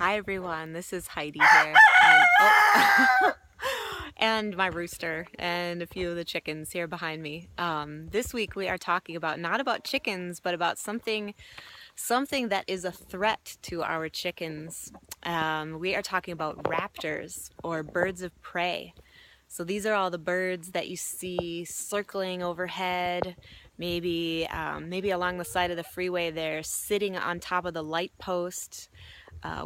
Hi everyone, this is Heidi here, and, and my rooster and a few of the chickens here behind me. This week we are talking about not about chickens, but about something that is a threat to our chickens. We are talking about raptors or birds of prey. So these are all the birds that you see circling overhead, maybe along the side of the freeway. They're sitting on top of the light post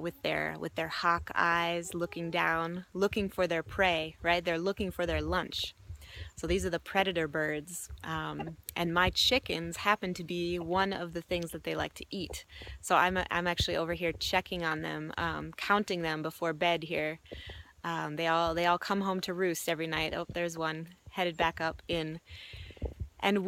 with their hawk eyes, looking down, looking for their prey. Right? They're looking for their lunch. So these are the predator birds, and my chickens happen to be one of the things that they like to eat. So I'm actually over here checking on them, counting them before bed here. They all come home to roost every night. Oh, there's one headed back up in. And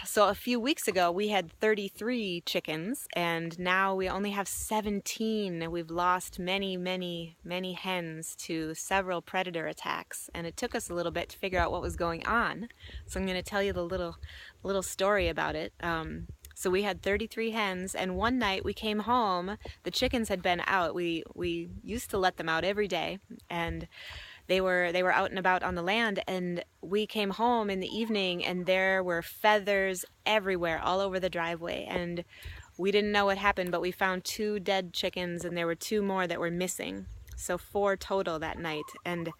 so a few weeks ago we had 33 chickens, and now we only have 17. We've lost many hens to several predator attacks, and it took us a little bit to figure out what was going on. So I'm going to tell you the little story about it. So we had 33 hens, and one night we came home. The chickens had been out. We used to let them out every day, and they were out and about on the land, and we came home in the evening and there were feathers everywhere all over the driveway, and we didn't know what happened, but we found 2 dead chickens and there were 2 more that were missing. So 4 total that night. And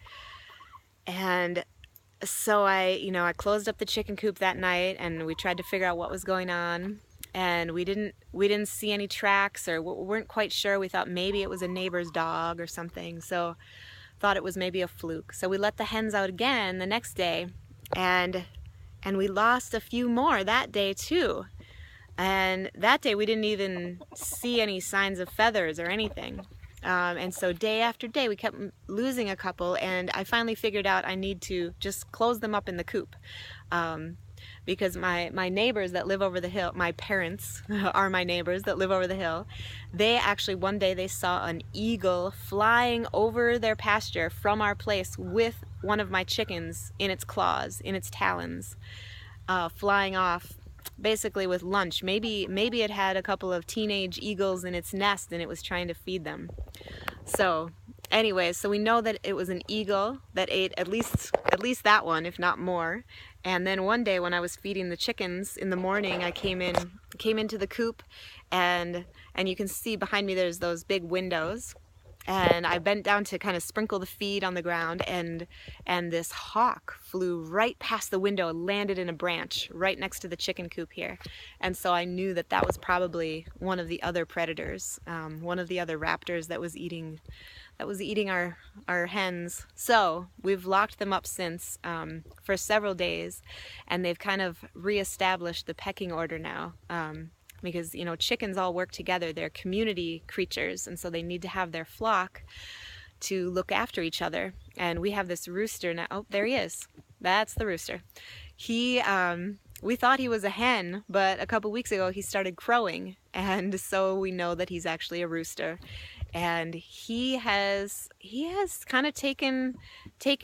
so I closed up the chicken coop that night and we tried to figure out what was going on, and we didn't see any tracks, or weren't quite sure. We thought maybe it was a neighbor's dog or something. So thought it was maybe a fluke. So we let the hens out again the next day, and we lost a few more that day too. And that day we didn't even see any signs of feathers or anything. And so day after day we kept losing a couple, and I finally figured out I need to just close them up in the coop. Because my neighbors that live over the hill, my parents are my neighbors that live over the hill, they actually one day they saw an eagle flying over their pasture from our place with one of my chickens in its claws, in its talons, flying off basically with lunch. Maybe it had a couple of teenage eagles in its nest and it was trying to feed them. So anyways, so we know that it was an eagle that ate at least that one, if not more. And then one day when I was feeding the chickens in the morning, I came into the coop, and you can see behind me there's those big windows. And I bent down to kind of sprinkle the feed on the ground, and this hawk flew right past the window and landed in a branch right next to the chicken coop here. And so I knew that that was probably one of the other predators, one of the other raptors that was eating our hens. So we've locked them up since for several days, and they've kind of reestablished the pecking order now. Because chickens all work together. They're community creatures, and so they need to have their flock to look after each other. And we have this rooster now. Oh, there he is. That's the rooster. We thought he was a hen, but a couple weeks ago he started crowing, and so we know that he's actually a rooster. And he has kind of taken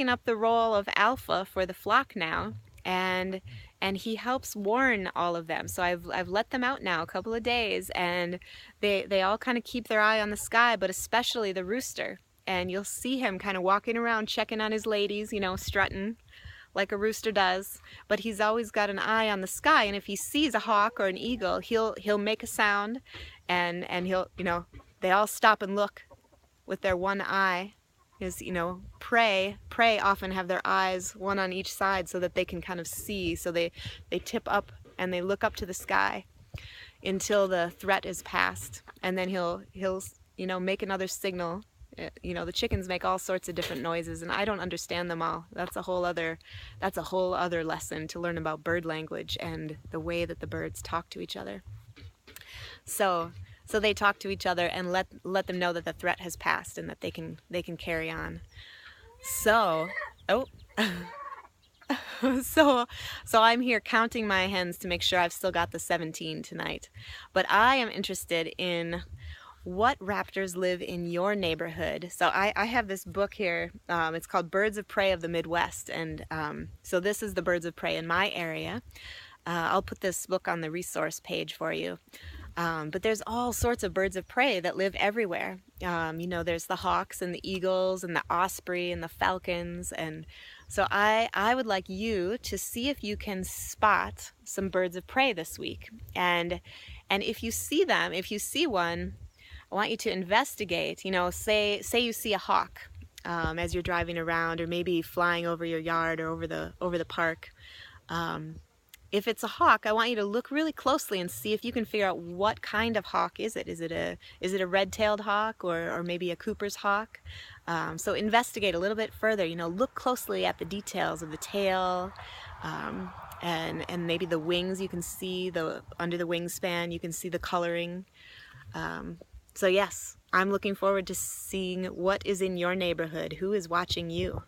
up the role of alpha for the flock now, and he helps warn all of them. So I've let them out now a couple of days, and they all kind of keep their eye on the sky, but especially the rooster. And you'll see him kind of walking around checking on his ladies, strutting like a rooster does, but he's always got an eye on the sky, and if he sees a hawk or an eagle, he'll make a sound, and he'll, they all stop and look with their one eye. Is prey often have their eyes one on each side so that they can kind of see. So they tip up and they look up to the sky until the threat is past, and then he'll make another signal. The chickens make all sorts of different noises, and I don't understand them all. That's a whole other lesson to learn about bird language and the way that the birds talk to each other. So they talk to each other and let them know that the threat has passed and that they can carry on. So I'm here counting my hens to make sure I've still got the 17 tonight. But I am interested in what raptors live in your neighborhood. So I have this book here. It's called Birds of Prey of the Midwest, and so this is the birds of prey in my area. I'll put this book on the resource page for you. But there's all sorts of birds of prey that live everywhere. You know, there's the hawks and the eagles and the osprey and the falcons. And so I would like you to see if you can spot some birds of prey this week. And if you see them, if you see one, I want you to investigate. You know, say you see a hawk as you're driving around, or maybe flying over your yard or over the park. If it's a hawk, I want you to look really closely and see if you can figure out what kind of hawk is it. Is it a red-tailed hawk, or maybe a Cooper's hawk? So investigate a little bit further. You know, look closely at the details of the tail, and maybe the wings. You can see under the wingspan. You can see the coloring. So yes, I'm looking forward to seeing what is in your neighborhood. Who is watching you?